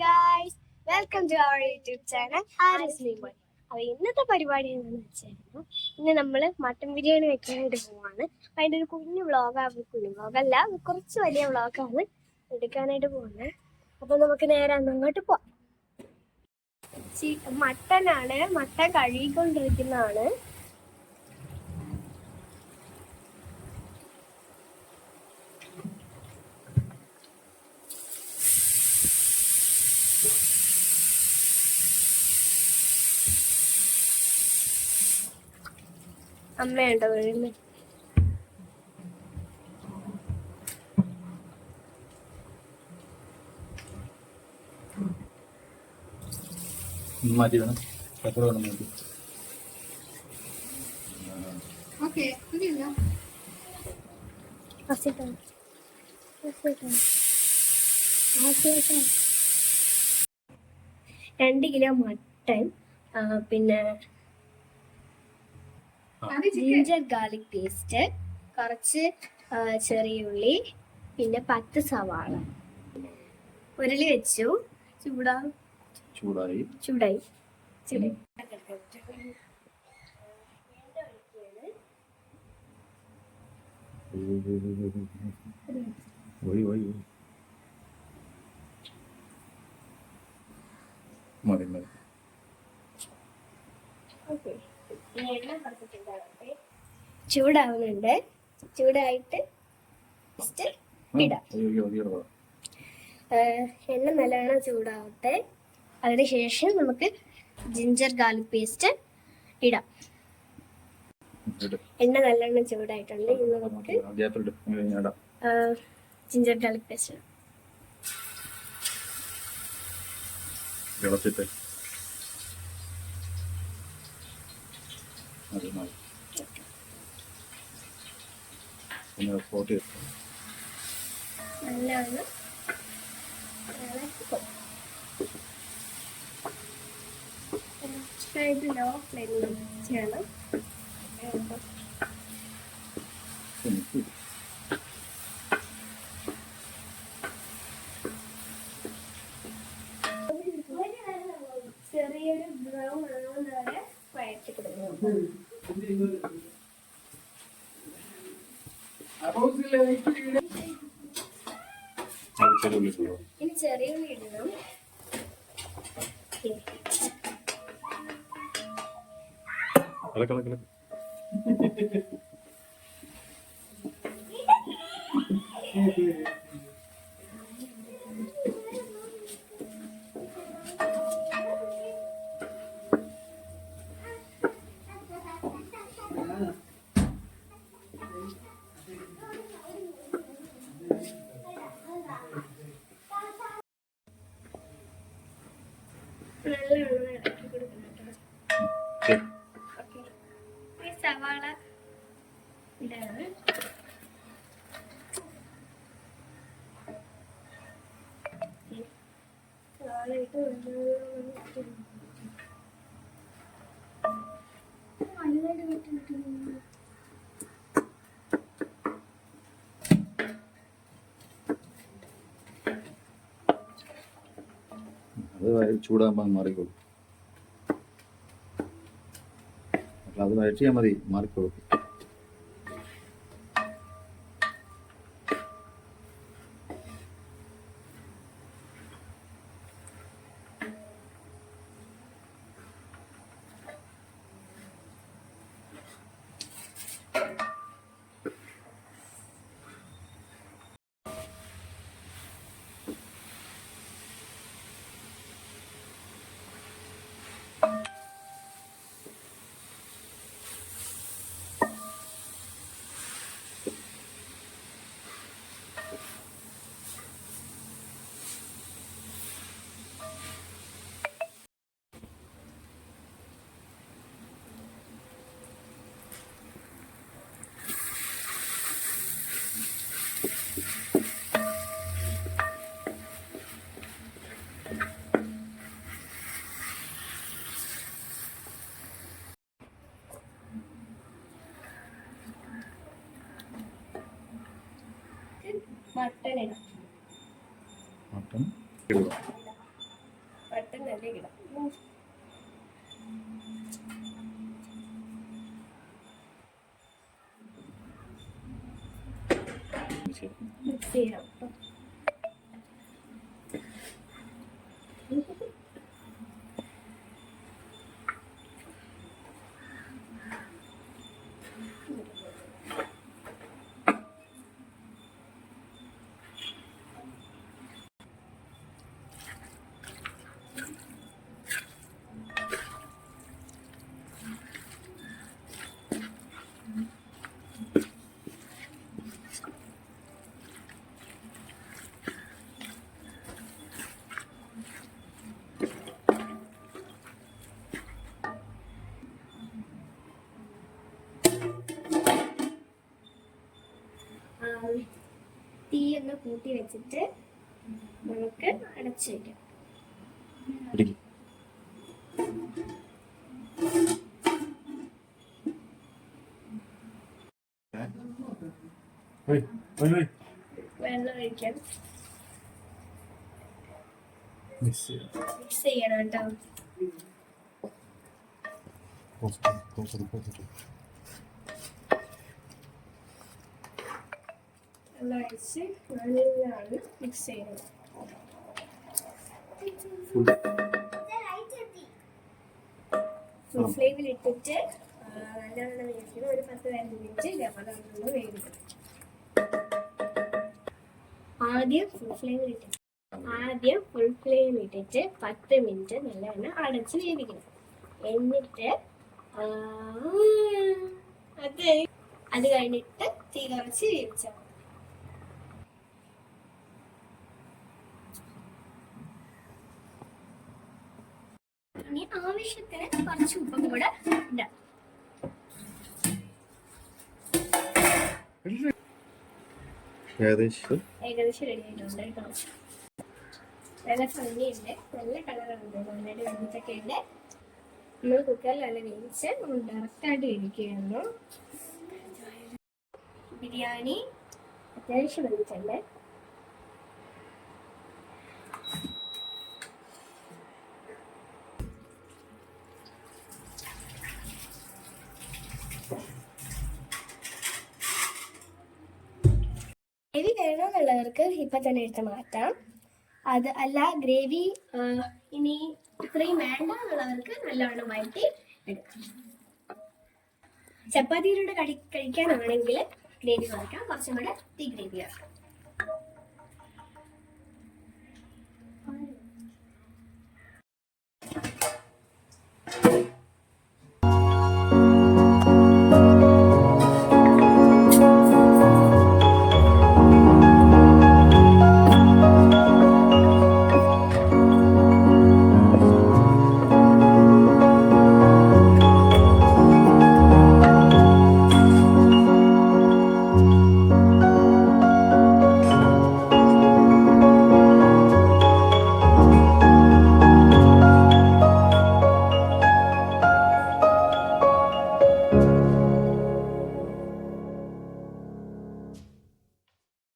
Guys, welcome to our YouTube channel Haris lemon. അപ്പോൾ ഇന്നത്തെ പരിപാടി എന്താണെന്ന് വെച്ചാൽ ഇന്ന് നമ്മൾ മട്ടൻ ബിരിയാണി വെക്കാനായിട്ട് പോവാണ്. അപ്പോൾ അതിൻ്റെ ഒരു കുഞ്ഞു വ്ളോഗാണ്, കുഞ്ഞു വ്ളോഗല്ല, കുറച്ച് വലിയ വ്ളോഗാണ് എടുക്കാനായിട്ട് പോകുന്നത്. അപ്പോൾ നമുക്ക് നേരെ അങ്ങോട്ട് പോവാം. മട്ടനാണ്, മട്ടൻ കഴുകിക്കൊണ്ടിരിക്കുന്നതാണ്. അമ്മയുണ്ടോ വീഴുന്നത്? മാറ്റി വേണം പെപ്പർ വേണം മാറ്റി. രണ്ട് കിലോ മട്ടൻ, പിന്നെ ജിഞ്ചർ ഗാർലിക് പേസ്റ്റ്, കുറച്ച് ചെറിയ ഉള്ളി, പിന്നെ 10 സവാള. ഉരുളി വെച്ചു, ചൂടായി. മതി മതി. ചൂടാവുന്നുണ്ട്. ചൂടായിട്ട് ഇടാം. എണ്ണ നല്ലവണ്ണം ചൂടാവട്ടെ. അതിനുശേഷം നമുക്ക് ജിഞ്ചർ ഗാർലിക് പേസ്റ്റ് ഇടാം. എണ്ണ നല്ലവണ്ണം ചൂടായിട്ടുണ്ട്. ഇന്ന് നമുക്ക് ജിഞ്ചർ ഗാർലിക് പേസ്റ്റ് നല്ലവണ്ണം ലോ ഫ്ലെയിമിൽ ചെയ്യണം. ചെറിയൊരു ബ്രൗൺ ആവുന്ന വരെ വഴറ്റി കൊടുക്കണം. ഇനി ചെറിയ ഉള്ളി ഇടണം. നല്ലവണ്ണം ഇളക്കി കൊടുക്കണം. ഈ സവാള ഇടാണ്. സവാള ഇട്ട് അത് ചൂടാകുമ്പോൾ മാറിക്കോളും. അത് വഴറ്റിയാൽ മതി, മാറിക്കോളും. മട്ടൻ ഇടാം. മട്ടൻ ഇടുക. അതിലേക്ക് ഇടാം. മിക്സ് ചെയ്യാം. തീ ഒന്ന് കൂട്ടി വെച്ചിട്ട് നമുക്ക് അടച്ചു വെക്കാം. വെള്ളം ഒഴിക്കാം. മിക്സ് ചെയ്യണം കേട്ടോ. വെള്ളം ഒഴിച്ച് നല്ലോണം മിക്സ് ചെയ്യണം. ഫുൾ ഫ്ലെയിമിൽ ഇട്ടിട്ട് നല്ലോണം വേവിക്കണം. ഒരു 10-15 മിനിറ്റ് ലവണമൊന്ന് വേവിക്കണം. ആദ്യം ഫുൾ ഫ്ലെയിമിൽ ഇട്ടിട്ട് 10 മിനിറ്റ് നല്ലവണ്ണം അടച്ച് വേവിക്കണം. എന്നിട്ട് അത് കഴിഞ്ഞിട്ട് തീ കുറച്ച് വേവിച്ചാൽ മതി. ഇനി ആവശ്യത്തിന് കുറച്ച് ഉപ്പും കൂടെ ഇടാം. ഏകദേശം റെഡി ആയിട്ടുണ്ട് കേട്ടോ. നല്ല ഭംഗിയുണ്ട്, നല്ല കളറുണ്ട്, നന്നായിട്ട് വെന്തിട്ടൊക്കെ ഉണ്ട്. നമ്മൾ കുക്കറിൽ നല്ല വേവിച്ച് ഡയറക്റ്റായിട്ട് വേവിക്കുകയായിരുന്നു. ബിരിയാണി അത്യാവശ്യം വെന്തിട്ടുണ്ട്. ഗ്രേവി വേണമെന്നുള്ളവർക്ക് ഇപ്പം തന്നെ എടുത്ത് മാറ്റാം. അത് അല്ല ഗ്രേവി ഇനി ഇത്രയും വേണ്ട എന്നുള്ളവർക്ക് നല്ലവണ്ണം വഴറ്റി എടുക്കാം. ചപ്പാത്തിയിലൂടെ കഴിക്കാനാണെങ്കിൽ ഗ്രേവി കുറയ്ക്കാം, കുറച്ചും കൂടെ തീ ഗ്രേവി ആക്കാം.